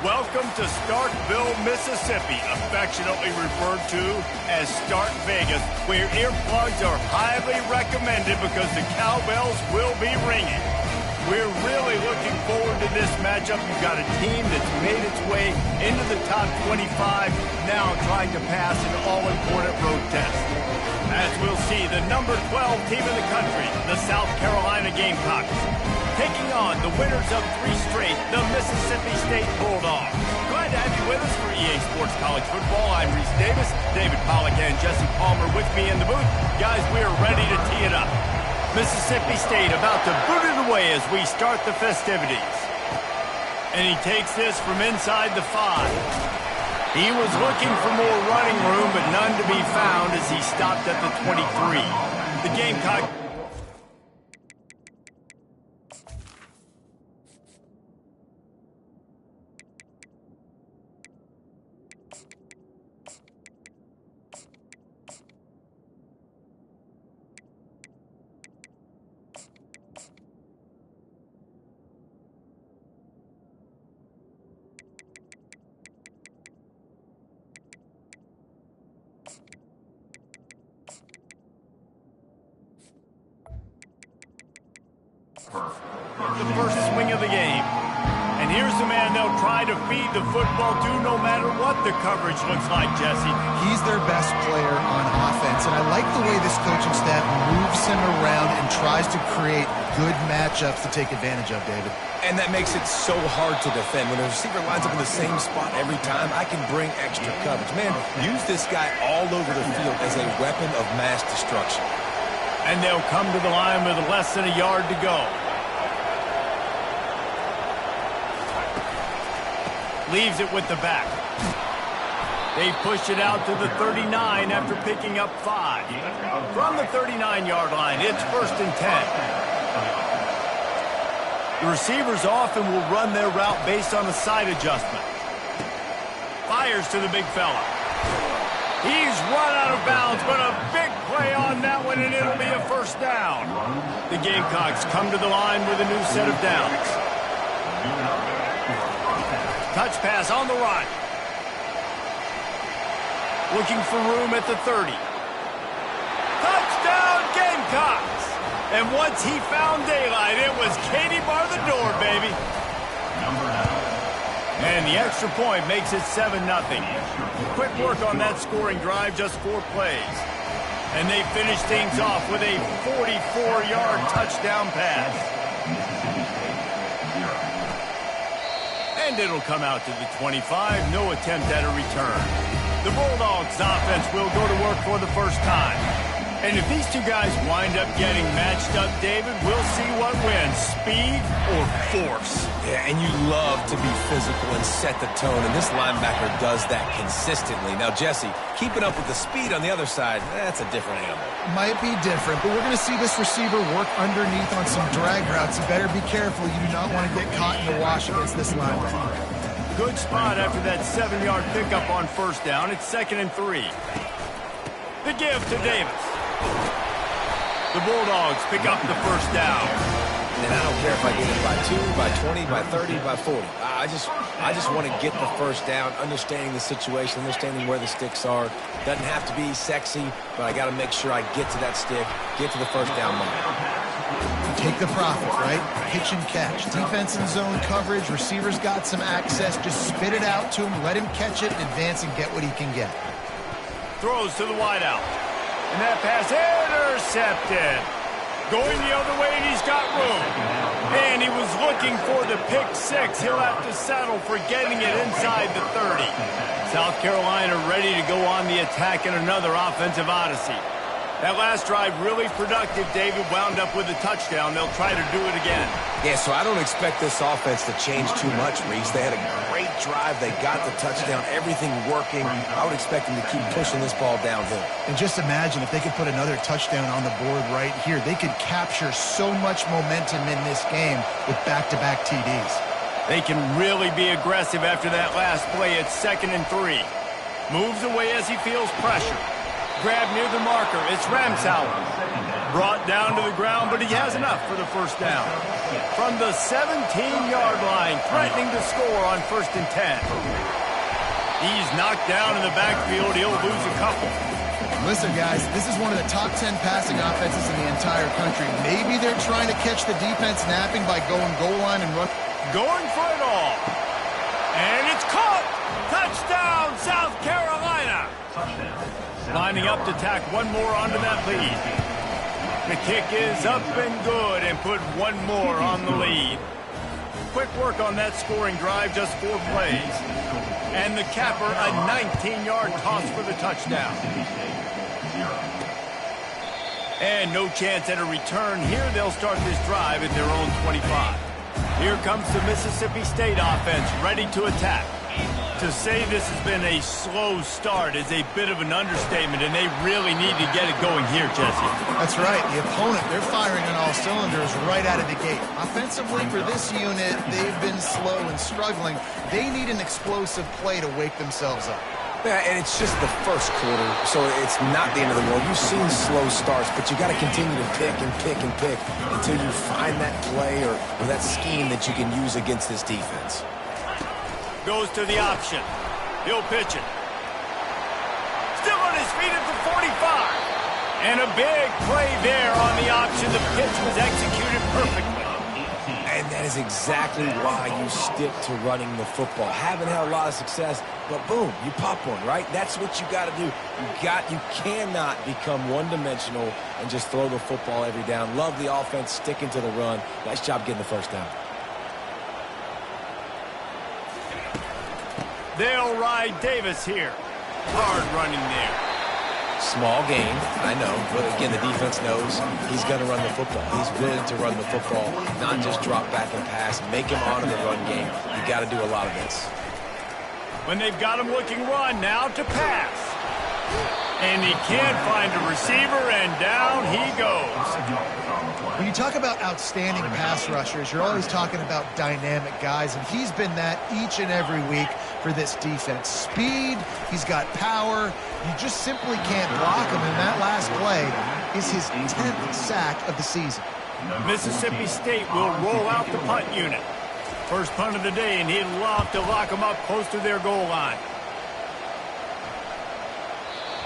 Welcome to Starkville, Mississippi, affectionately referred to as Stark Vegas, where earplugs are highly recommended because the cowbells will be ringing. We're really looking forward to this matchup. You've got a team that's made its way into the top 25, now trying to pass an all-important road test. As we'll see, the number 12 team in the country, the South Carolina Gamecocks, taking on the winners of 3 straight, the Mississippi State Bulldogs. Glad to have you with us for EA Sports College Football. I'm Reese Davis, David Pollack and Jesse Palmer with me in the booth. Guys, we are ready to tee it up. Mississippi State about to boot it away as we start the festivities. And he takes this from inside the 5. He was looking for more running room, but none to be found as he stopped at the 23. The Gamecock... The first swing of the game. And here's the man they'll try to feed the football to no matter what the coverage looks like, Jesse. He's their best player on offense, and I like the way this coaching staff moves him around and tries to create good matchups to take advantage of, David. And that makes it so hard to defend. When a receiver lines up in the same spot every time, I can bring extra coverage. Man, use this guy all over the field as a weapon of mass destruction. And they'll come to the line with less than a yard to go. Leaves it with the back. They push it out to the 39 after picking up 5. From the 39-yard line, it's 1st and 10. The receivers often will run their route based on a side adjustment. Fires to the big fella. He's run out of bounds, but a big play on that one, and it'll be a 1st down. The Gamecocks come to the line with a new set of downs. Touch pass on the right. Looking for room at the 30. Touchdown, Gamecocks! And once he found daylight, it was Katie bar the door, baby. And the extra point makes it 7-0. Quick work on that scoring drive, just 4 plays. And they finish things off with a 44-yard touchdown pass. And it'll come out to the 25. No attempt at a return. The Bulldogs offense will go to work for the first time. And if these two guys wind up getting matched up, David, we'll see what wins, speed or force. Yeah, and you love to be physical and set the tone, and this linebacker does that consistently. Now, Jesse, keeping up with the speed on the other side, that's a different animal. Might be different, but we're going to see this receiver work underneath on some drag routes. You better be careful. You do not want to get caught in the wash against this linebacker. Good spot after that 7-yard pickup on first down. It's 2nd and 3. The give to Davis. The Bulldogs pick up the first down. And I don't care if I get it by 2, by 20, by 30, by 40. I just want to get the first down, understanding the situation, understanding where the sticks are. Doesn't have to be sexy, but I got to make sure I get to that stick, get to the first down line. Take the profit, right? Pitch and catch. Defense in zone coverage. Receivers got some access. Just spit it out to him. Let him catch it, advance, and get what he can get. Throws to the wideout. And that pass intercepted. Going the other way, and he's got room. And he was looking for the pick six. He'll have to settle for getting it inside the 30. South Carolina ready to go on the attack in another offensive odyssey. That last drive really productive. David wound up with a touchdown. They'll try to do it again. Yeah, so I don't expect this offense to change too much, Reese. They had a great drive. They got the touchdown. Everything working. I would expect them to keep pushing this ball downhill. And just imagine if they could put another touchdown on the board right here. They could capture so much momentum in this game with back-to-back TDs. They can really be aggressive after that last play. It's 2nd and 3. Moves away as he feels pressure. Grab near the marker. It's Ramsauer. Brought down to the ground, but he has enough for the first down. From the 17-yard line, threatening to score on 1st and 10. He's knocked down in the backfield. He'll lose a couple. Listen, guys, this is one of the top 10 passing offenses in the entire country. Maybe they're trying to catch the defense napping by going goal line and run. Going for it all. And it's caught. Touchdown, South Carolina. Lining up to tack one more onto that lead. The kick is up and good and put one more on the lead. Quick work on that scoring drive, just 4 plays. And the capper, a 19-yard toss for the touchdown. And no chance at a return here. They'll start this drive at their own 25. Here comes the Mississippi State offense, ready to attack. To say this has been a slow start is a bit of an understatement, and they really need to get it going here, Jesse. That's right. The opponent, they're firing on all cylinders right out of the gate. Offensively, for this unit, they've been slow and struggling. They need an explosive play to wake themselves up. Yeah, and it's just the first quarter, so it's not the end of the world. You've seen slow starts, but you got to continue to pick and pick and pick until you find that play or that scheme that you can use against this defense. Goes to the option. He'll pitch it. Still on his feet at the 45. And a big play there on the option. The pitch was executed perfectly. And that is exactly why you stick to running the football. Haven't had a lot of success, but boom, you pop one, right? That's what you got to do. You cannot become one-dimensional and just throw the football every down. Love the offense, sticking to the run. Nice job getting the first down. They'll ride Davis here. Hard running there. Small gain, I know, but again, the defense knows he's going to run the football. He's willing to run the football, not just drop back and pass, make him honor the run game. You got to do a lot of this. When they've got him looking run, now to pass. And he can't find a receiver, and down he goes. When you talk about outstanding pass rushers, you're always talking about dynamic guys, and he's been that each and every week for this defense. Speed, he's got power. You just simply can't block him, and that last play is his 10th sack of the season. Mississippi State will roll out the punt unit. First punt of the day, and he'd love to lock them up close to their goal line.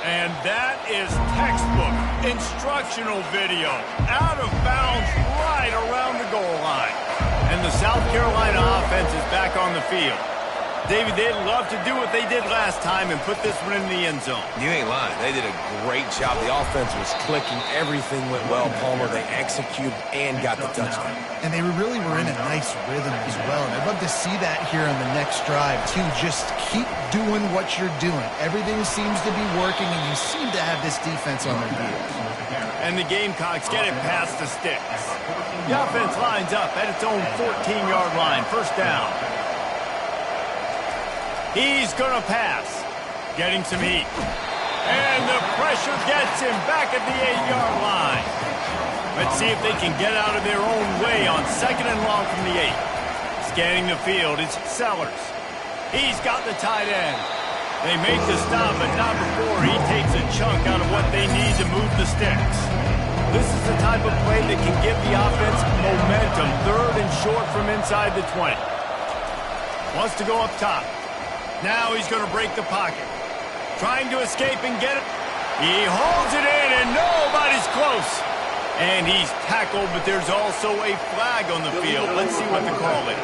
And that is textbook instructional video. Out of bounds right around the goal line. And the South Carolina offense is back on the field. David, they'd love to do what they did last time and put this one in the end zone. You ain't lying. They did a great job. The offense was clicking. Everything went well, Palmer. They executed and got the touchdown. And they really were in a nice rhythm as well. And I'd love to see that here on the next drive, too. Just keep doing what you're doing. Everything seems to be working, and you seem to have this defense on their heels. And the Gamecocks get it past the sticks. The offense lines up at its own 14-yard line. First down. He's going to pass. Getting some heat. And the pressure gets him back at the 8-yard line. Let's see if they can get out of their own way on 2nd and long from the 8. Scanning the field, it's Sellers. He's got the tight end. They make the stop, but not before he takes a chunk out of what they need to move the sticks. This is the type of play that can give the offense momentum. 3rd and short from inside the 20. Wants to go up top. Now he's going to break the pocket. Trying to escape and get it. He holds it in, and nobody's close. And he's tackled, but there's also a flag on the field. Let's see what the call is.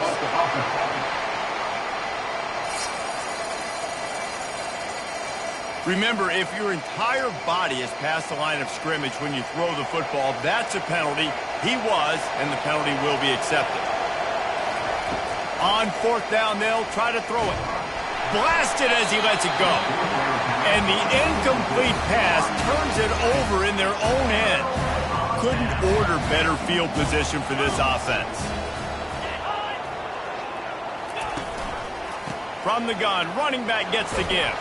Remember, if your entire body is past the line of scrimmage when you throw the football, that's a penalty. He was, and the penalty will be accepted. On 4th down, they'll try to throw it. Blasted as he lets it go. And the incomplete pass turns it over in their own end. Couldn't order better field position for this offense. From the gun, running back gets the give.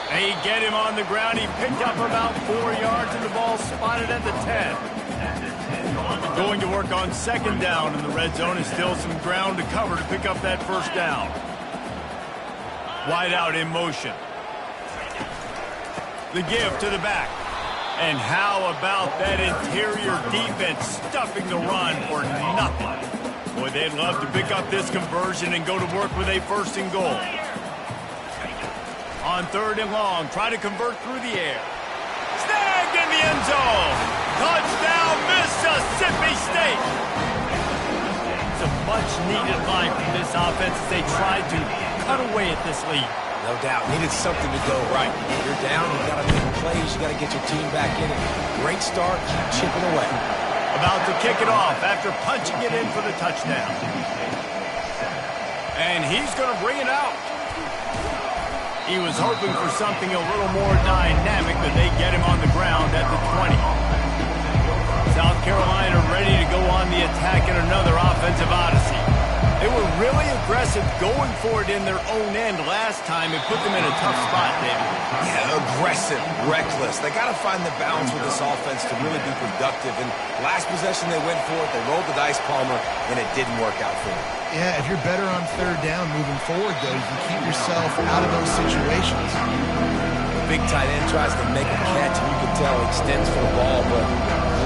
They get him on the ground. He picked up about 4 yards, and the ball spotted at the 10. Going to work on 2nd down in the red zone, and still some ground to cover to pick up that 1st down. Wide out in motion. The give to the back. And how about that interior defense stuffing the run for nothing? Boy, they'd love to pick up this conversion and go to work with a 1st and goal. On 3rd and long, try to convert through the air. Snagged in the end zone. Touchdown, Mississippi State. It's a much-needed line from this offense as they try to cut away at this lead. No doubt. Needed something to go right. You're down. You've got to make plays. You've got to get your team back in it. Great start. Keep chipping away. About to kick it off after punching it in for the touchdown. And he's going to bring it out. He was hoping for something a little more dynamic, but they get him on the ground at the 20. South Carolina ready to go on the attack in another offensive odyssey. They were really aggressive going for it in their own end last time and put them in a tough spot, David. Yeah, aggressive, reckless. They got to find the balance with this offense to really be productive. And last possession they went for it, they rolled the dice, Palmer, and it didn't work out for them. Yeah, if you're better on 3rd down moving forward, though, you can keep yourself out of those situations. The big tight end tries to make a catch, and you can tell he extends for the ball, but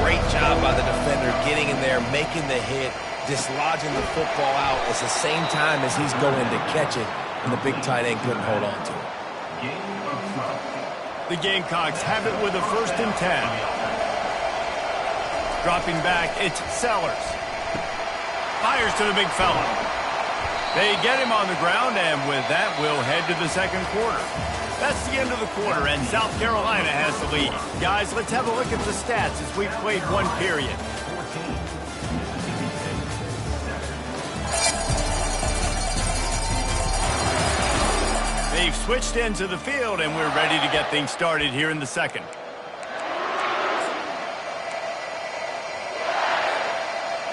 great job by the defender getting in there, making the hit, dislodging the football out at the same time as he's going to catch it, and the big tight end couldn't hold on to it. The Gamecocks have it with a 1st and 10. Dropping back, it's Sellers. Fires to the big fella. They get him on the ground, and with that, we'll head to the 2nd quarter. That's the end of the quarter, and South Carolina has the lead. Guys, let's have a look at the stats as we've played one period. They've switched into the field, and we're ready to get things started here in the 2nd.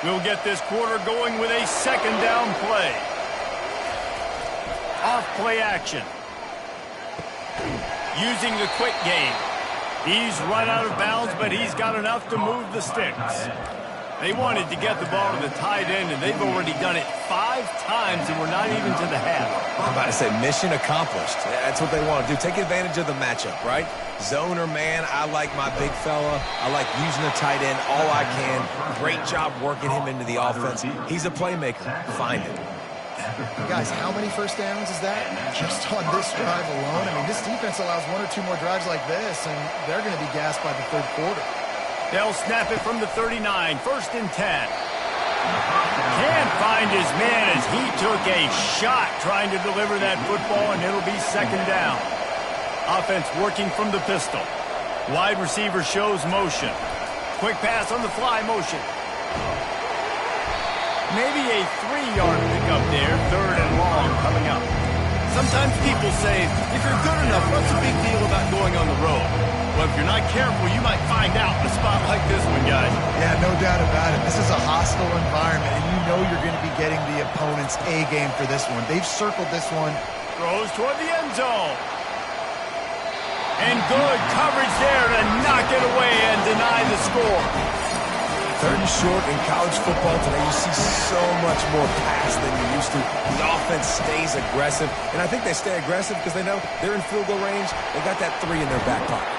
We'll get this quarter going with a 2nd down play. Off play action. Using the quick game. He's run out of bounds, but he's got enough to move the sticks. They wanted to get the ball to the tight end, and they've already done it 5 times, and we're not even to the half. I'm about to say mission accomplished. That's what they want to do. Take advantage of the matchup, right? Zone or man, I like my big fella. I like using the tight end all I can. Great job working him into the offense. He's a playmaker. Find him. Guys, how many 1st downs is that? Just on this drive alone? I mean, this defense allows 1 or 2 more drives like this, and they're going to be gassed by the 3rd quarter. They'll snap it from the 39, 1st and 10. Can't find behind his man as he took a shot trying to deliver that football, and it'll be second down. Offense working from the pistol. Wide receiver shows motion. Quick pass on the fly motion. Maybe a 3-yard pickup there, third and long coming up. Sometimes people say, if you're good enough, what's the big deal about going on the road? Well, if you're not careful, you might find out in a spot like this one, guys. Yeah, no doubt about it. This is a hostile environment, and you know you're going to be getting the opponent's A game for this one. They've circled this one. Throws toward the end zone. And good coverage there to knock it away and deny the score. Third and short in college football today, you see so much more pass than you used to. The offense stays aggressive, and I think they stay aggressive because they know they're in field goal range. They got that 3 in their back pocket.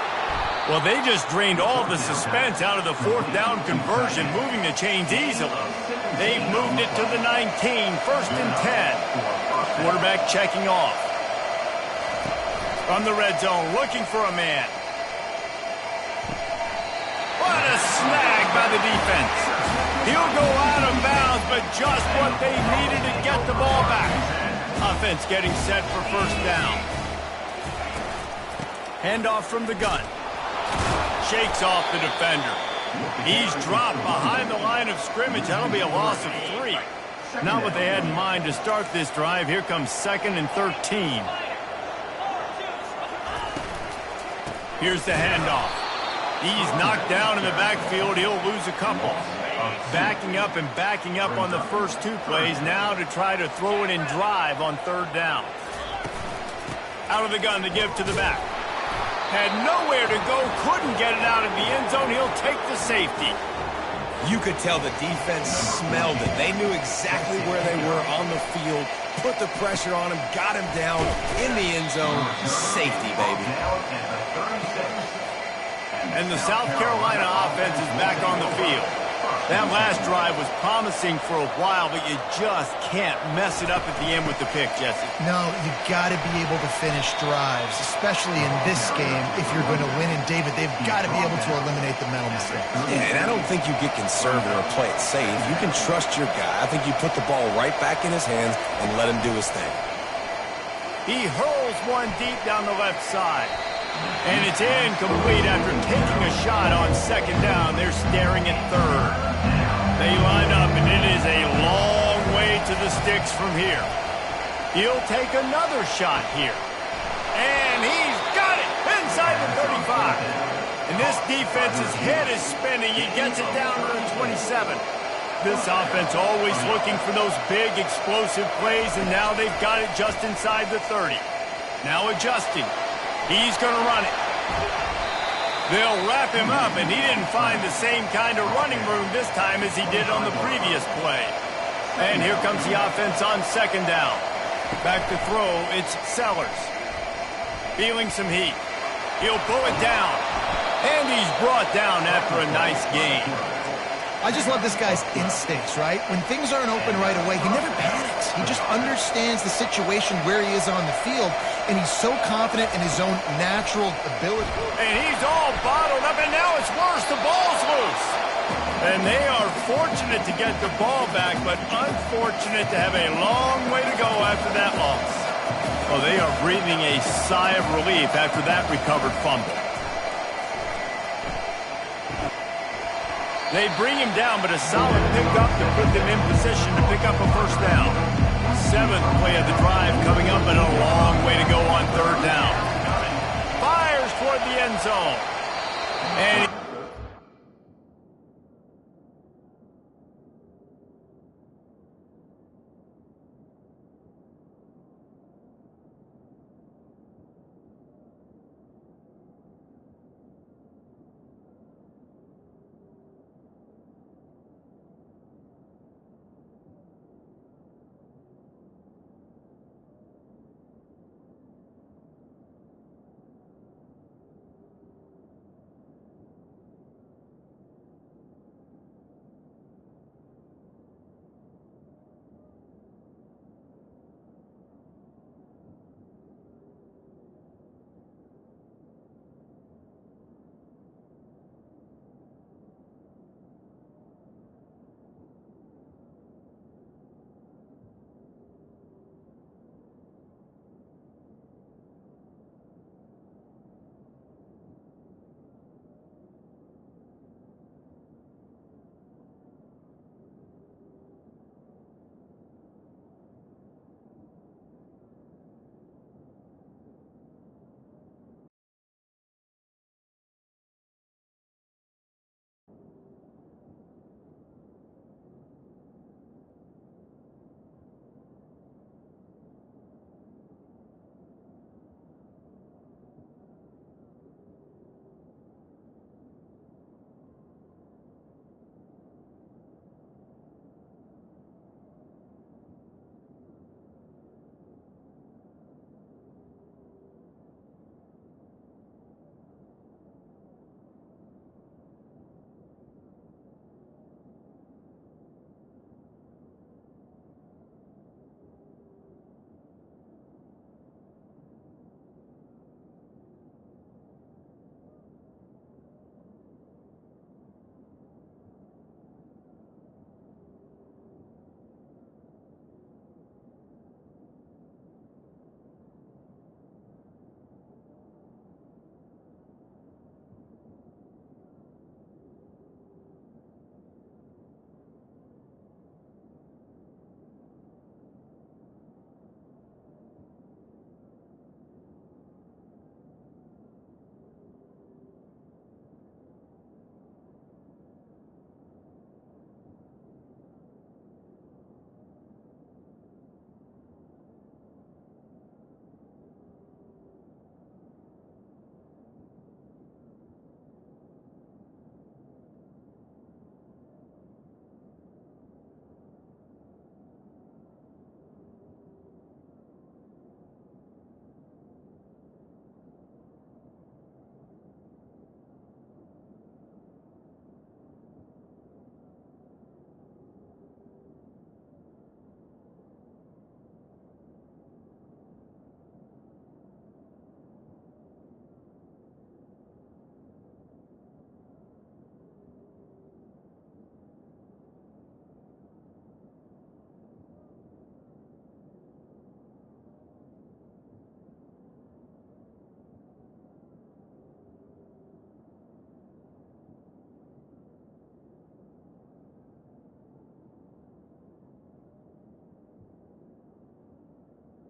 Well, they just drained all the suspense out of the fourth down conversion, moving the chains easily. They've moved it to the 19, first and 10. Quarterback checking off. From the red zone, looking for a man. What a snag by the defense. He'll go out of bounds, but just what they needed to get the ball back. Offense getting set for first down. Handoff from the gun. Shakes off the defender. He's dropped behind the line of scrimmage. That'll be a loss of 3. Not what they had in mind to start this drive. Here comes 2nd and 13. Here's the handoff. He's knocked down in the backfield. He'll lose a couple. Backing up and backing up on the first 2 plays now to try to throw it in drive on third down. Out of the gun to give to the back. Had nowhere to go, couldn't get it out of the end zone. He'll take the safety. You could tell the defense smelled it. They knew exactly where they were on the field, put the pressure on him, got him down in the end zone. Safety, baby. And the South Carolina offense is back on the field. That last drive was promising for a while, but you just can't mess it up at the end with the pick, Jesse. No, you got to be able to finish drives, especially in this game. If you're going to win, and David, they've got to be able to eliminate the mental mistakes. Yeah, and I don't think you get conservative or play it safe. You can trust your guy. I think you put the ball right back in his hands and let him do his thing. He hurls one deep down the left side. And it's incomplete after taking a shot on second down. They're staring at third. They line up, and it is a long way to the sticks from here. He'll take another shot here. And he's got it inside the 35. And this defense's head is spinning. He gets it down to the 27. This offense always looking for those big, explosive plays, and now they've got it just inside the 30. Now adjusting. He's going to run it. They'll wrap him up, and he didn't find the same kind of running room this time as he did on the previous play. And here comes the offense on second down. Back to throw, it's Sellers. Feeling some heat. He'll pull it down. And he's brought down after a nice gain. I just love this guy's instincts, right? When things aren't open right away, he never panics. He just understands the situation where he is on the field, and he's so confident in his own natural ability. And he's all bottled up, and now it's worse. The ball's loose. And they are fortunate to get the ball back, but unfortunate to have a long way to go after that loss. Well, they are breathing a sigh of relief after that recovered fumble. They bring him down, but a solid pickup to put them in position to pick up a first down. 7th play of the drive coming up, and a long way to go on third down. Fires toward the end zone. And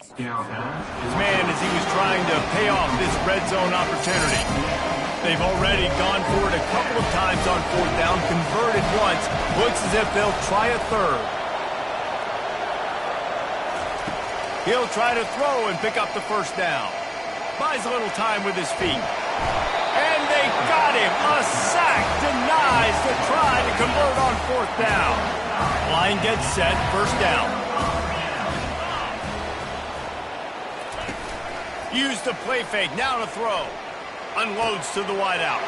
His man as he was trying to pay off this red zone opportunity. They've already gone for it a couple of times on fourth down, converted once. Looks as if they'll try a third. He'll try to throw and pick up the first down. Buys a little time with his feet. And they got him. A sack denies the try to convert on fourth down. Line gets set, first down. Use the play fake, now to throw. Unloads to the wideout.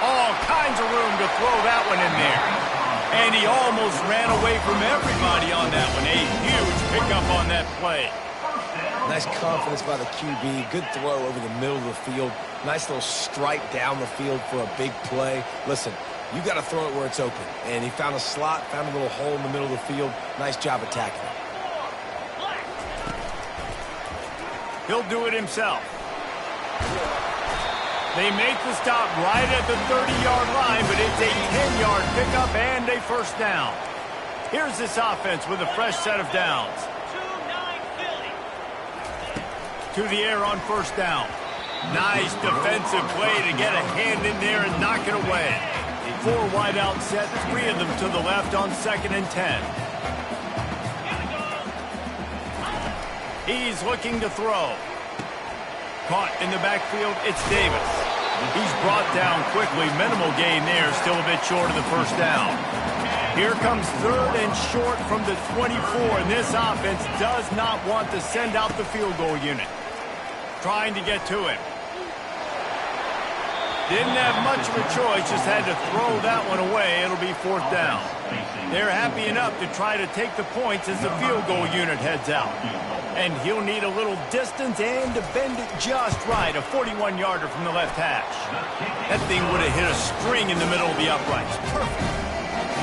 All kinds of room to throw that one in there. And he almost ran away from everybody on that one. A huge pickup on that play. Nice confidence by the QB. Good throw over the middle of the field. Nice little strike down the field for a big play. Listen, you got to throw it where it's open. And he found a slot, found a little hole in the middle of the field. Nice job attacking it. He'll do it himself. They make the stop right at the 30-yard line, but it's a 10-yard pickup and a first down. Here's this offense with a fresh set of downs. To the air on first down. Nice defensive play to get a hand in there and knock it away. 4 wide out set, 3 of them to the left on 2nd and 10. He's looking to throw. Caught in the backfield, it's Davis. He's brought down quickly. Minimal gain there, still a bit short of the first down. Here comes 3rd and short from the 24, and this offense does not want to send out the field goal unit. Trying to get to it. Didn't have much of a choice, just had to throw that one away. It'll be 4th down. They're happy enough to try to take the points as the field goal unit heads out. And he'll need a little distance and to bend it just right. A 41-yarder from the left hash. That thing would have hit a string in the middle of the uprights. Perfect.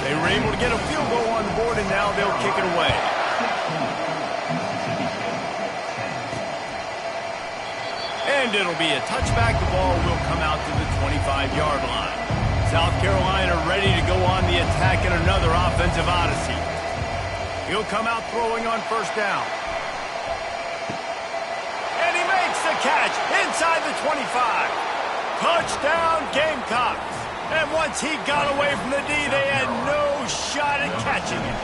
They were able to get a field goal on the board, and now they'll kick it away. And it'll be a touchback. The ball will come out to the 25-yard line. South Carolina ready to go on the attack in another offensive odyssey. He'll come out throwing on first down. And he makes the catch inside the 25. Touchdown Gamecocks. And once he got away from the D, they had no shot at catching him.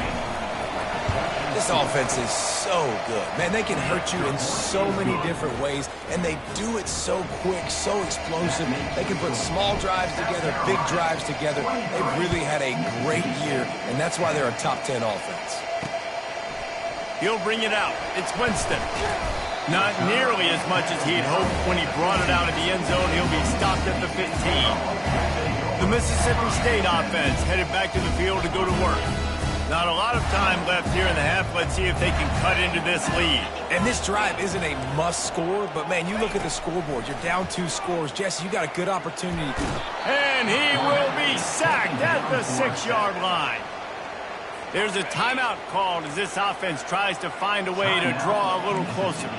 This offense is so good. Man, they can hurt you in so many different ways, and they do it so quick, so explosive. They can put small drives together, big drives together. They've really had a great year, and that's why they're a top 10 offense. He'll bring it out. It's Winston. Not nearly as much as he'd hoped when he brought it out of the end zone. He'll be stopped at the 15. The Mississippi State offense headed back to the field to go to work. Not a lot of time left here in the half. Let's see if they can cut into this lead. And this drive isn't a must score, but man, you look at the scoreboard. You're down 2 scores. Jesse, you got a good opportunity. And he will be sacked at the 6-yard line. There's a timeout called as this offense tries to find a way to draw a little closer.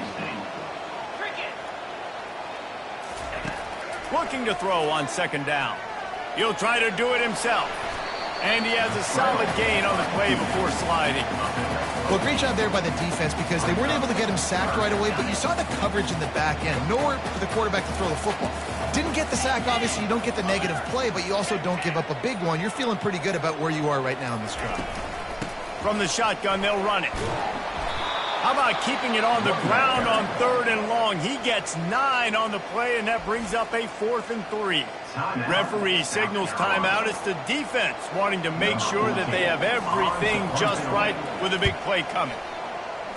Looking to throw on 2nd down. He'll try to do it himself. And he has a solid gain on the play before sliding. Well, great job there by the defense because they weren't able to get him sacked right away, but you saw the coverage in the back end. Nowhere for the quarterback to throw the football. Didn't get the sack, obviously. You don't get the negative play, but you also don't give up a big one. You're feeling pretty good about where you are right now in this drive. From the shotgun, they'll run it. How about keeping it on the ground on 3rd and long? He gets 9 on the play, and that brings up a 4th and 3. Referee signals timeout. It's the defense wanting to make sure that they have everything just right with a big play coming.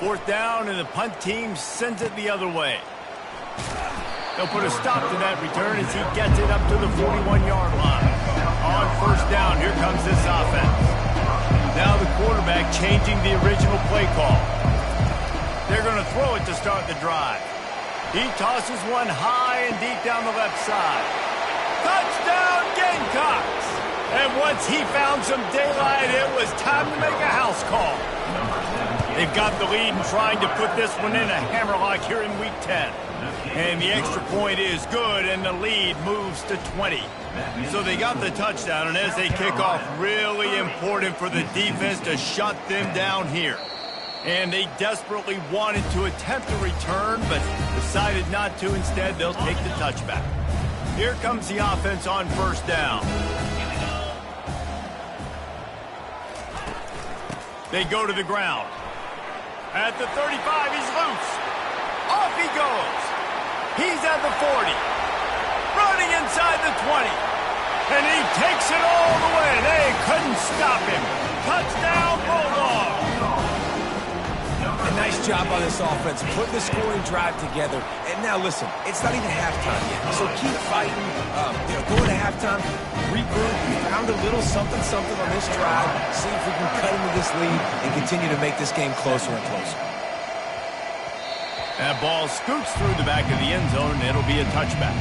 4th down, and the punt team sends it the other way. They'll put a stop to that return as he gets it up to the 41-yard line. On 1st down, here comes this offense. Now the quarterback changing the original play call. They're going to throw it to start the drive. He tosses one high and deep down the left side. Touchdown Gamecocks! And once he found some daylight, it was time to make a house call. They've got the lead and trying to put this one in a hammerlock here in Week 10. And the extra point is good, and the lead moves to 20. So they got the touchdown, and as they kick off, really important for the defense to shut them down here. And they desperately wanted to attempt a return, but decided not to. Instead, they'll take the touchback. Here comes the offense on first down. They go to the ground. At the 35, he's loose. Off he goes. He's at the 40. Running inside the 20. And he takes it all the way. They couldn't stop him. Touchdown, Bulldogs. A nice job on this offense, putting the scoring drive together. And now listen, it's not even halftime yet, so keep fighting. Going to halftime, regroup. We found a little something on this drive. See if we can cut into this lead and continue to make this game closer and closer. That ball scoots through the back of the end zone, and it'll be a touchback.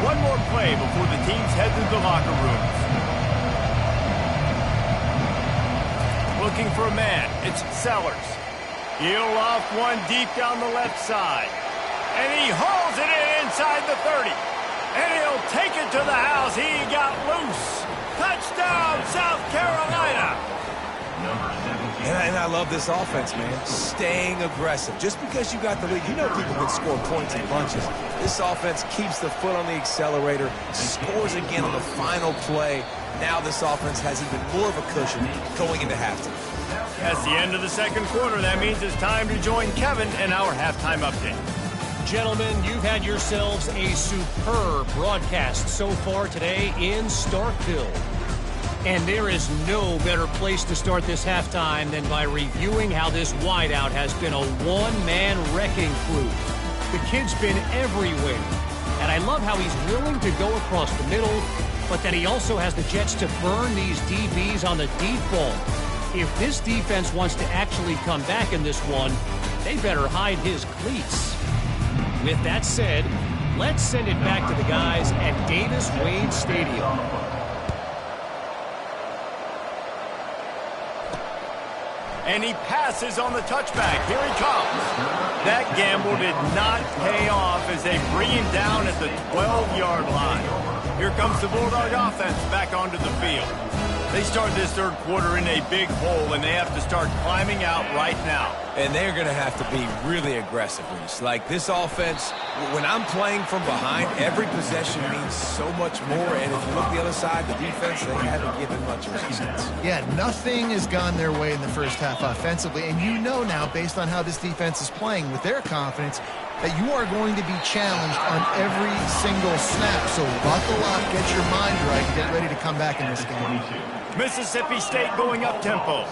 One more play before the teams head to the locker rooms. Looking for a man. It's Sellers. He'll off one deep down the left side. And he hauls it in inside the 30. And he'll take it to the house. He got loose. Touchdown, South Carolina. And I love this offense, man. Staying aggressive. Just because you got the lead, you know people can score points in bunches. This offense keeps the foot on the accelerator, scores again on the final play. Now this offense has even more of a cushion going into halftime. That's the end of the second quarter. That means it's time to join Kevin in our halftime update. Gentlemen, you've had yourselves a superb broadcast so far today in Starkville. And there is no better place to start this halftime than by reviewing how this wideout has been a one-man wrecking crew. The kid's been everywhere. And I love how he's willing to go across the middle, but that he also has the jets to burn these DBs on the deep ball. If this defense wants to actually come back in this one, they better hide his cleats. With that said, let's send it back to the guys at Davis-Wade Stadium. And he passes on the touchback. Here he comes. That gamble did not pay off as they bring him down at the 12-yard line. Here comes the Bulldog offense back onto the field. They start this third quarter in a big hole, and they have to start climbing out right now. And they're going to have to be really aggressive, Reese. Like this offense, when I'm playing from behind, every possession means so much more. And if you look the other side, the defense, they haven't given much resistance. Yeah, nothing has gone their way in the first half offensively. And you know now, based on how this defense is playing with their confidence, that you are going to be challenged on every single snap. So buckle up, get your mind right, and get ready to come back in this game. Mississippi State going up-tempo.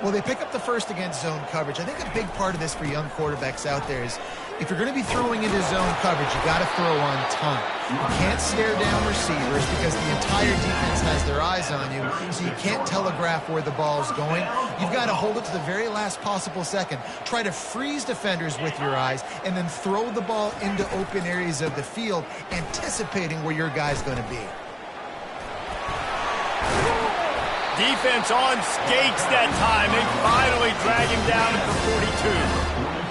Well, they pick up the first against zone coverage. I think a big part of this for young quarterbacks out there is if you're going to be throwing into zone coverage, you got to throw on time. You can't stare down receivers because the entire defense has their eyes on you, so you can't telegraph where the ball's going. You've got to hold it to the very last possible second. Try to freeze defenders with your eyes and then throw the ball into open areas of the field, anticipating where your guy's going to be. Defense on skates that time. They finally drag him down at the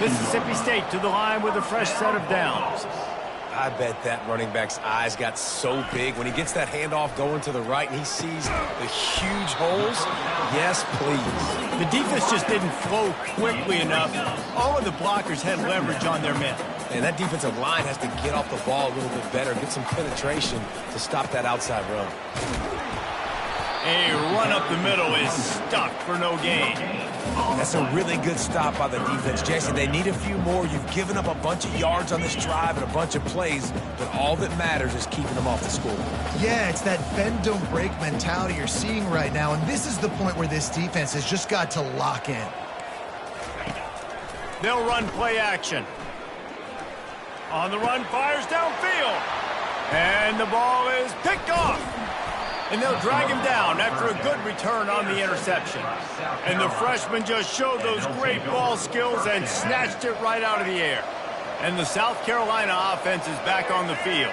42. Mississippi State to the line with a fresh set of downs. I bet that running back's eyes got so big when he gets that handoff going to the right and he sees the huge holes. Yes, please. The defense just didn't flow quickly enough. All of the blockers had leverage on their men. And that defensive line has to get off the ball a little bit better, get some penetration to stop that outside run. A run up the middle is stuck for no gain. That's a really good stop by the defense, Jason. They need a few more. You've given up a bunch of yards on this drive and a bunch of plays, but all that matters is keeping them off the score. Yeah, it's that bend, don't break mentality you're seeing right now, and this is the point where this defense has just got to lock in. They'll run play action. On the run, fires downfield. And the ball is picked off. And they'll drag him down after a good return on the interception. And the freshman just showed those great ball skills and snatched it right out of the air. And the South Carolina offense is back on the field.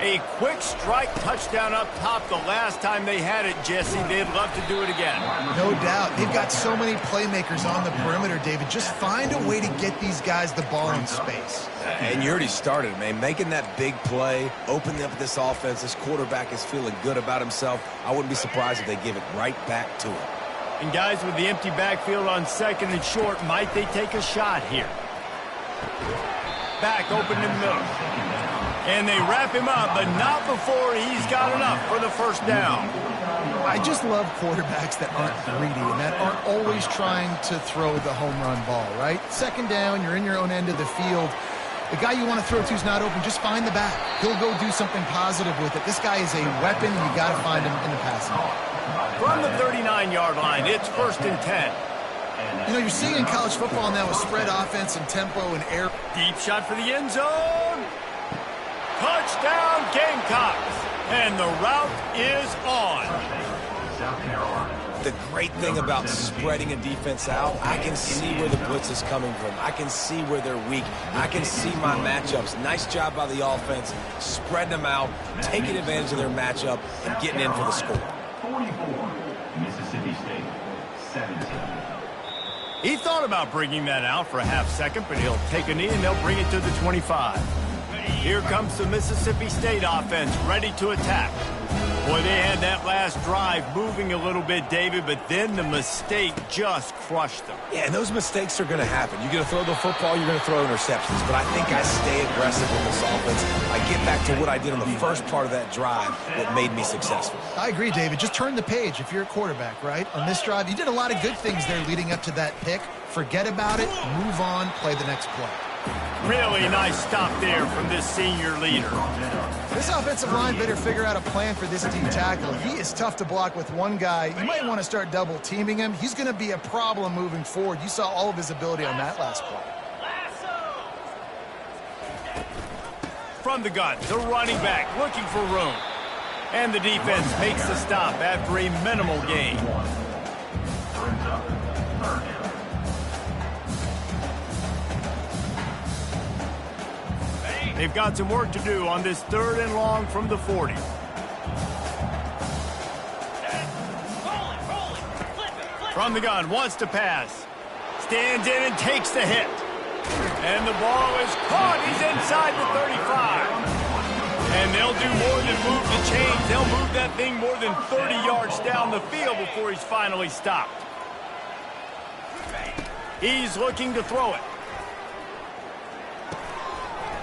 A quick strike touchdown up top the last time they had it, Jesse. They'd love to do it again. No doubt. They've got so many playmakers on the perimeter, David. Just find a way to get these guys the ball in space. And you already started, man. Making that big play, opening up this offense. This quarterback is feeling good about himself. I wouldn't be surprised if they give it right back to him. And guys with the empty backfield on second and short, might they take a shot here? Back open in the middle. And they wrap him up, but not before he's got enough for the first down. I just love quarterbacks that aren't greedy and that aren't always trying to throw the home run ball, right? Second down, you're in your own end of the field. The guy you want to throw to is not open. Just find the back. He'll go do something positive with it. This guy is a weapon, and you got to find him in the passing game. From the 39-yard line, it's 1st and 10. You know, you're seeing in college football now with spread offense and tempo and air. Deep shot for the end zone. Touchdown, Gamecocks. And the route is on. The great thing about spreading a defense out, I can see where the blitz is coming from. I can see where they're weak. I can see my matchups. Nice job by the offense, spreading them out, taking advantage of their matchup, and getting in for the score. 44, Mississippi State, 17. He thought about bringing that out for a half second, but he'll take a knee and they'll bring it to the 25. Here comes the Mississippi State offense ready to attack. Boy, they had that last drive moving a little bit, David, but then the mistake just crushed them. Yeah, and those mistakes are going to happen. You're going to throw the football, you're going to throw interceptions. But I think I stay aggressive in this offense. I get back to what I did on the first part of that drive that made me successful. I agree, David. Just turn the page if you're a quarterback, right? On this drive, you did a lot of good things there leading up to that pick. Forget about it, move on, play the next play. Really nice stop there from this senior leader. This offensive line better figure out a plan for this D tackle. He is tough to block with one guy. You might want to start double teaming him. He's going to be a problem moving forward. You saw all of his ability on that last play. From the gun, the running back looking for room. And the defense makes the stop after a minimal gain. They've got some work to do on this 3rd and long from the 40. From the gun, wants to pass. Stands in and takes the hit. And the ball is caught. He's inside the 35. And they'll do more than move the chains. They'll move that thing more than 30 yards down the field before he's finally stopped. He's looking to throw it.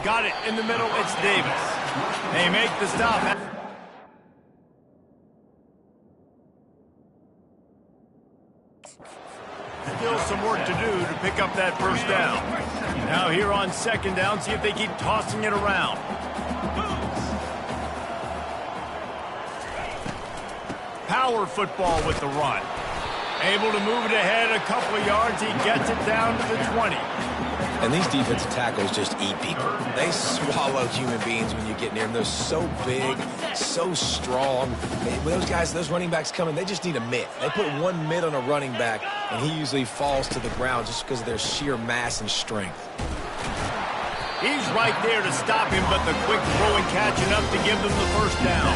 Got it in the middle. It's Davis. They make the stop. Still some work to do to pick up that first down. Now here on 2nd down, see if they keep tossing it around. Power football with the run. Able to move it ahead a couple of yards. He gets it down to the 20. And these defensive tackles just eat people. They swallow human beings when you get near them. They're so big, so strong. When those guys, those running backs come in, they just need a mitt. They put one mitt on a running back, and he usually falls to the ground just because of their sheer mass and strength. He's right there to stop him, but the quick throw and catch enough to give them the first down.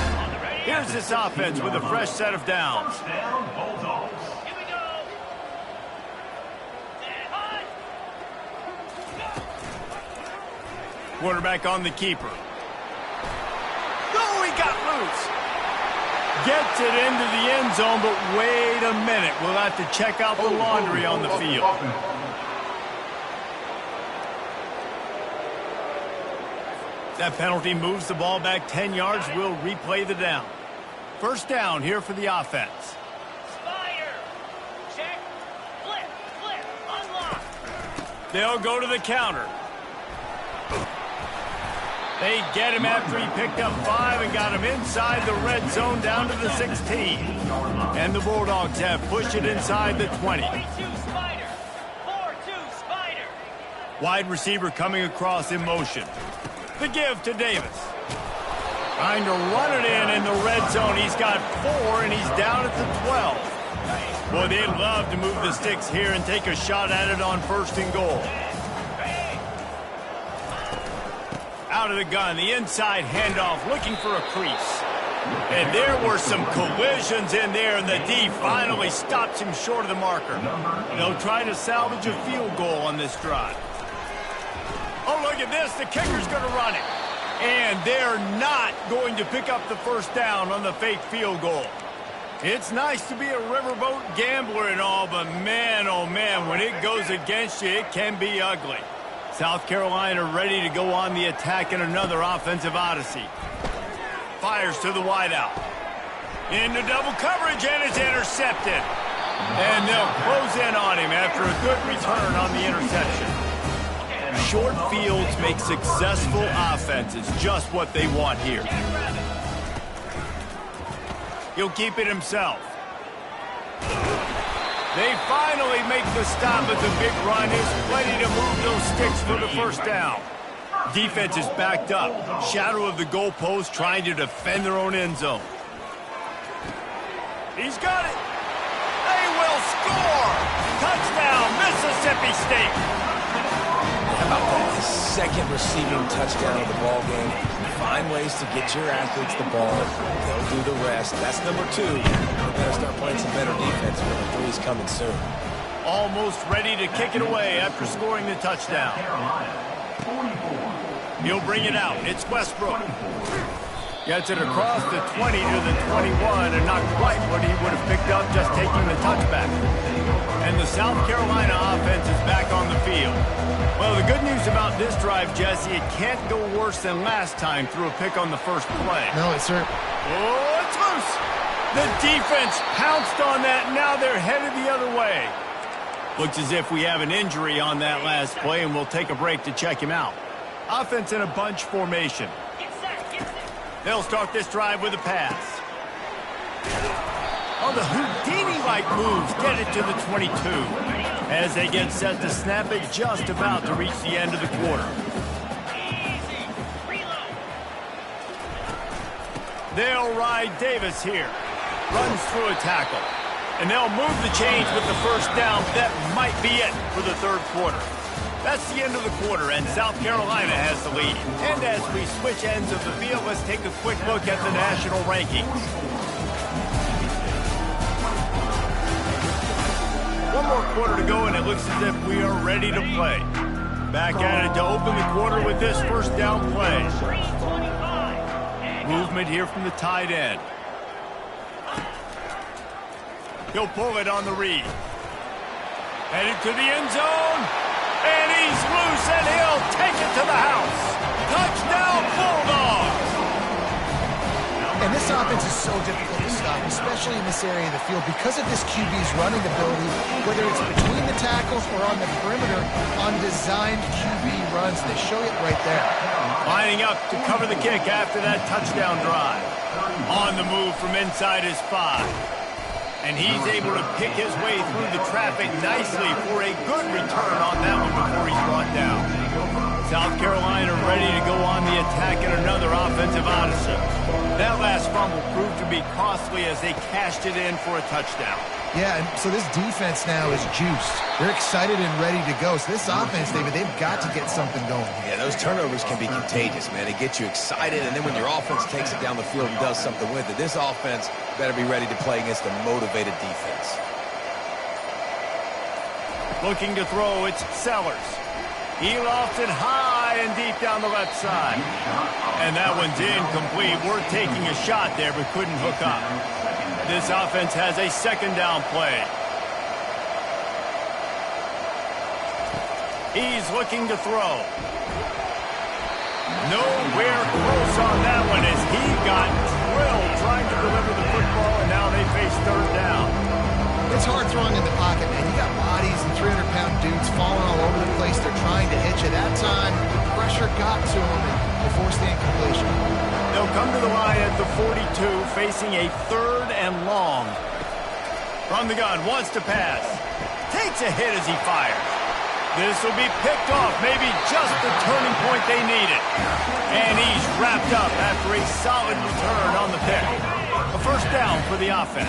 Here's this offense with a fresh set of downs. Quarterback on the keeper. Oh, he got loose. Gets it into the end zone, but wait a minute. We'll have to check out the laundry on the field. That penalty moves the ball back 10 yards. We'll replay the down. First down here for the offense. Fire. Check. Flip. Unlock. They'll go to the counter. They get him after he picked up 5 and got him inside the red zone down to the 16. And the Bulldogs have pushed it inside the 20. 42 Spider. 4-2 Spider. Wide receiver coming across in motion. The give to Davis. Trying to run it in the red zone. He's got 4 and he's down at the 12. Boy, they'd love to move the sticks here and take a shot at it on 1st and goal. Out of the gun, the inside handoff, looking for a crease. And there were some collisions in there, and the D finally stops him short of the marker. They'll try to salvage a field goal on this drive. Oh, look at this. The kicker's going to run it. And they're not going to pick up the first down on the fake field goal. It's nice to be a riverboat gambler and all, but man, oh man, when it goes against you, it can be ugly. South Carolina ready to go on the attack in another offensive odyssey. Fires to the wideout. Into double coverage, and it's intercepted. And they'll close in on him after a good return on the interception. Short fields make successful offenses just what they want here. He'll keep it himself. They finally make the stop, but the big run is plenty to move those sticks for the first down. Defense is backed up. Shadow of the goalpost trying to defend their own end zone. He's got it. They will score. Touchdown, Mississippi State. How about that? The second receiving touchdown of the ball game. Find ways to get your athletes the ball. They'll do the rest. That's number 2. They better start playing some better defense. Number 3 is coming soon. Almost ready to kick it away after scoring the touchdown. He'll bring it out. It's Westbrook. Gets it across the 20 to the 21, and not quite what he would have picked up just taking the touchback. And the South Carolina offense is back on the field. Well, the good news about this drive, Jesse, it can't go worse than last time through a pick on the first play. No, it's certainly. Oh, it's loose. The defense pounced on that. Now they're headed the other way. Looks as if we have an injury on that last play, and we'll take a break to check him out. Offense in a bunch formation. They'll start this drive with a pass. Oh, the Houdini-like moves get it to the 22. As they get set to snap it, just about to reach the end of the quarter. They'll ride Davis here. Runs through a tackle. And they'll move the chains with the first down. That might be it for the third quarter. That's the end of the quarter, and South Carolina has the lead. And as we switch ends of the field, let's take a quick look at the national rankings. One more quarter to go, and it looks as if we are ready to play. Back at it to open the quarter with this first down play. Movement here from the tight end. He'll pull it on the read. Headed to the end zone. And he's loose, and he'll take it to the house. Touchdown, Bulldogs! And this offense is so difficult to stop, especially in this area of the field, because of this QB's running ability, whether it's between the tackles or on the perimeter on designed QB runs. They show it right there. Lining up to cover the kick after that touchdown drive. On the move from inside his 5. And he's able to pick his way through the traffic nicely for a good return on that one before he's brought down. South Carolina ready to go on the attack in another offensive odyssey. That last fumble proved to be costly as they cashed it in for a touchdown. Yeah, and so this defense now is juiced. They're excited and ready to go. So this offense, David, they've got to get something going. Yeah, those turnovers can be contagious, man. They get you excited, and then when your offense takes it down the field and does something with it, this offense better be ready to play against a motivated defense. Looking to throw, it's Sellers. He lofts it high and deep down the left side. And that one's incomplete. We're taking a shot there, but couldn't hook up. This offense has a second down play. He's looking to throw. Nowhere close on that one as he got drilled trying to deliver the football, and now they face third down. It's hard throwing in the pocket, man. You got bodies and 300-pound dudes falling all over the place. They're trying to hit you. That time, pressure got to them, and they forced the incompletion. They'll come to the line at the 42, facing a third and long. From the gun, wants to pass. Takes a hit as he fires. This will be picked off, maybe just the turning point they needed. And he's wrapped up after a solid return on the pick. A first down for the offense.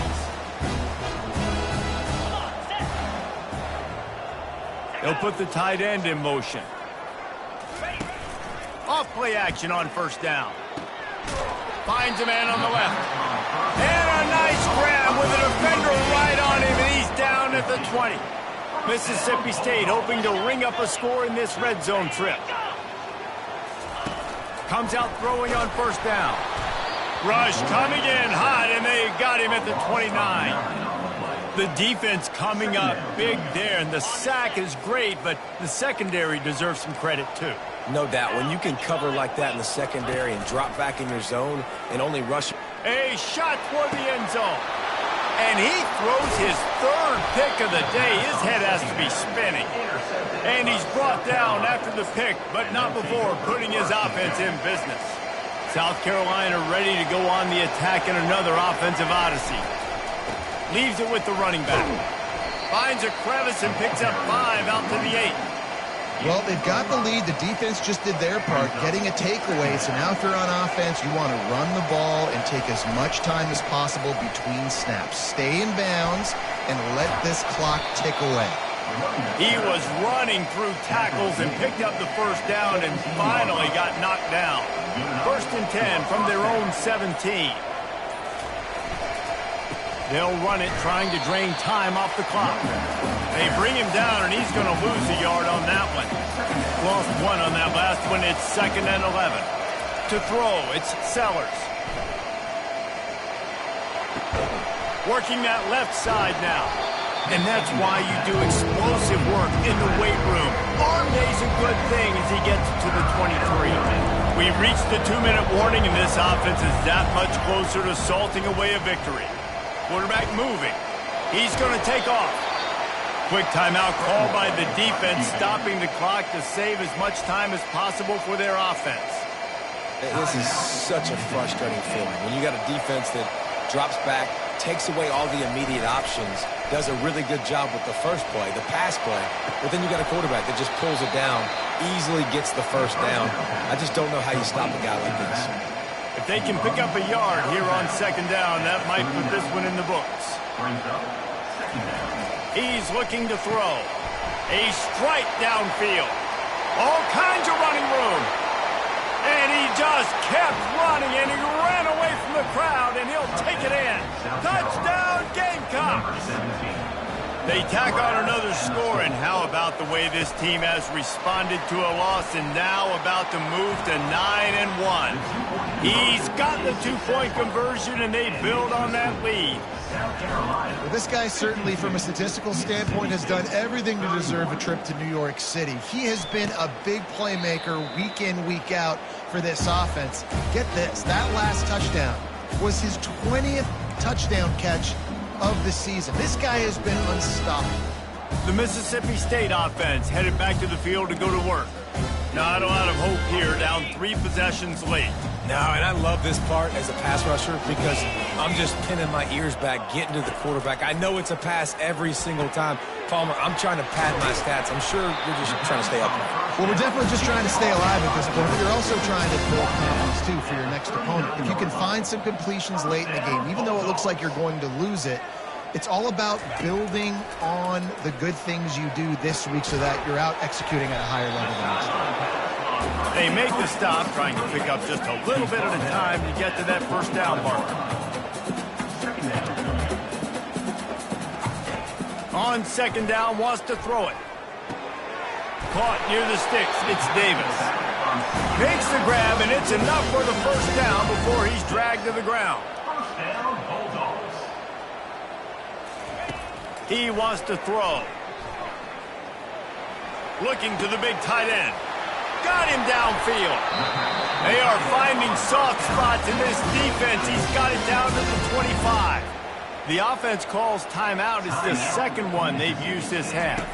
They'll put the tight end in motion. Off play action on first down. Finds a man on the left. And a nice grab with a defender right on him, and he's down at the 20. Mississippi State hoping to ring up a score in this red zone trip. Comes out throwing on first down. Rush coming in hot, and they got him at the 29. The defense coming up big there, and the sack is great, but the secondary deserves some credit too. No doubt. When you can cover like that in the secondary and drop back in your zone and only rush. A shot toward the end zone. And he throws his third pick of the day. His head has to be spinning. And he's brought down after the pick, but not before putting his offense in business. South Carolina ready to go on the attack in another offensive odyssey. Leaves it with the running back. Finds a crevice and picks up 5 out to the 8. Well, they've got the lead. The defense just did their part, getting a takeaway. So now if you're on offense, you want to run the ball and take as much time as possible between snaps. Stay in bounds and let this clock tick away. He was running through tackles and picked up the first down and finally got knocked down. 1st and 10 from their own 17. They'll run it, trying to drain time off the clock. They bring him down, and he's going to lose a yard on that one. Lost 1 on that last one. It's 2nd and 11. To throw, it's Sellers. Working that left side now. And that's why you do explosive work in the weight room. Arm day's a good thing as he gets to the 23. We've reached the 2-minute warning, and this offense is that much closer to salting away a victory. Quarterback moving. He's going to take off. Quick timeout called by the defense, stopping the clock to save as much time as possible for their offense. This is such a frustrating feeling. When you got a defense that drops back, takes away all the immediate options, does a really good job with the first play, the pass play, but then you got a quarterback that just pulls it down, easily gets the first down. I just don't know how you stop a guy like this. If they can pick up a yard here on 2nd down, that might put this one in the books. He's looking to throw. A strike downfield. All kinds of running room. And he just kept running, and he ran away from the crowd, and he'll take it in. Touchdown, Gamecocks! They tack on another score, and how about the way this team has responded to a loss and now about to move to 9-1. He's got the 2-point conversion, and they build on that lead. Well, this guy certainly, from a statistical standpoint, has done everything to deserve a trip to New York City. He has been a big playmaker week in, week out for this offense. Get this, that last touchdown was his 20th touchdown catch of the season. This guy has been unstoppable. The Mississippi State offense headed back to the field to go to work. Not a lot of hope here, down 3 possessions late. No, and I love this part as a pass rusher because I'm just pinning my ears back, getting to the quarterback. I know it's a pass every single time. Palmer, I'm trying to pad my stats. I'm sure you're just trying to stay up. Well, we're definitely just trying to stay alive at this point, but you're also trying to build confidence, too, for your next opponent. If you can find some completions late in the game, even though it looks like you're going to lose it, it's all about building on the good things you do this week so that you're out executing at a higher level than next time. They make the stop, trying to pick up just a little bit at a time to get to that first down marker. On 2nd down, wants to throw it. Caught near the sticks, it's Davis. Makes the grab, and it's enough for the first down before he's dragged to the ground. He wants to throw. Looking to the big tight end. Got him downfield. They are finding soft spots in this defense. He's got it down to the 25. The offense calls timeout. It's the second one they've used this half.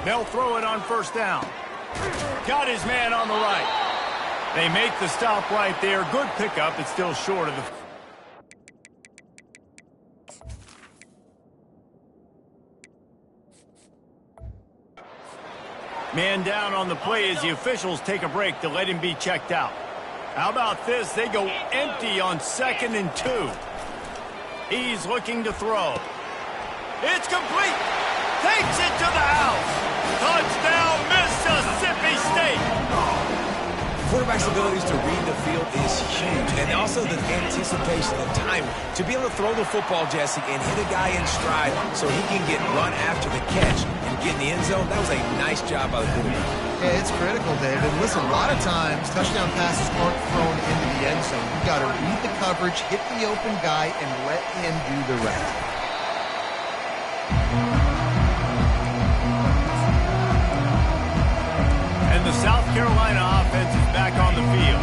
They'll throw it on 1st down. Got his man on the right. They make the stop right there. Good pickup. It's still short of the... Man down on the play as the officials take a break to let him be checked out. How about this? They go empty on 2nd and 2. He's looking to throw. It's complete. Takes it to the house. Touchdown, Mississippi State. Quarterback's quarterback's abilities to read the field is huge, and also the anticipation, the time to be able to throw the football, Jesse, and hit a guy in stride so he can get run after the catch and get in the end zone. That was a nice job by the quarterback. Yeah, it's critical, David. Listen, a lot of times touchdown passes aren't thrown into the end zone. You got to read the coverage, hit the open guy, and let him do the rest. And the South Carolina offense is back on the field.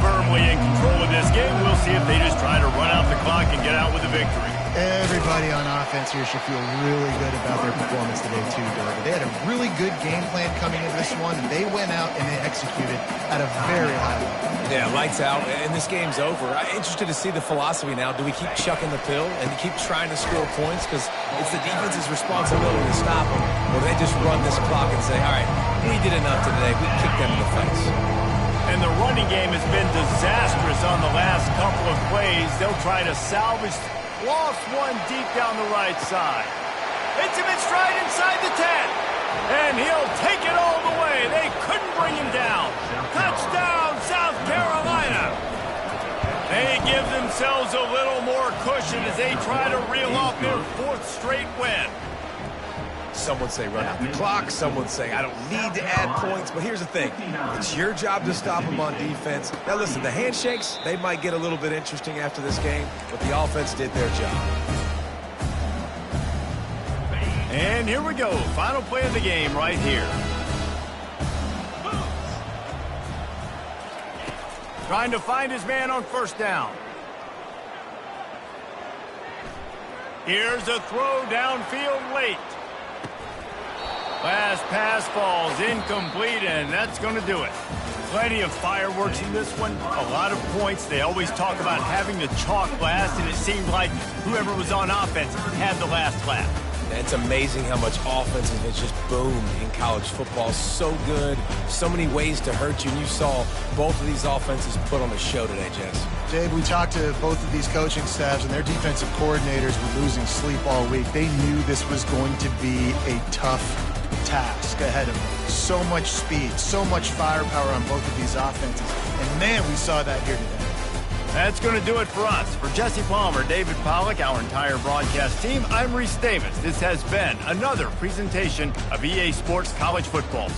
Firmly in control of this game. We'll see if they just try to run out the clock and get out with a victory. Everybody on offense here should feel really good about their performance today, too, David. They had a really good game plan coming into this one, and they went out and they executed at a very high level. Yeah, lights out, and this game's over. I'm interested to see the philosophy now. Do we keep chucking the pill and keep trying to score points? Because it's the defense's responsibility to stop them. Or they just run this clock and say, all right, we did enough today. We kicked them in the face. And the running game has been disastrous on the last couple of plays. They'll try to salvage. Lost one deep down the right side. Hits him in stride inside the 10. And he'll take it all the way. They couldn't bring him down. Touchdown, South Carolina. They give themselves a little more cushion as they try to reel off their fourth straight win. Some would say run out the clock. Some would say I don't need to add points. But here's the thing. It's your job to stop them on defense. Now, listen, the handshakes, they might get a little bit interesting after this game, but the offense did their job. And here we go. Final play of the game right here. Trying to find his man on first down. Here's a throw downfield late. Last pass falls incomplete, and that's going to do it. Plenty of fireworks in this one. A lot of points. They always talk about having the chalk last, and it seemed like whoever was on offense had the last laugh. It's amazing how much offense has just boomed in college football. So good. So many ways to hurt you. And you saw both of these offenses put on a show today, Jess. Dave, we talked to both of these coaching staffs, and their defensive coordinators were losing sleep all week. They knew this was going to be a tough task ahead of them. So much speed, so much firepower on both of these offenses. And, man, we saw that here today. That's going to do it for us. For Jesse Palmer, David Pollack, our entire broadcast team, I'm Reese Davis. This has been another presentation of EA Sports College Football.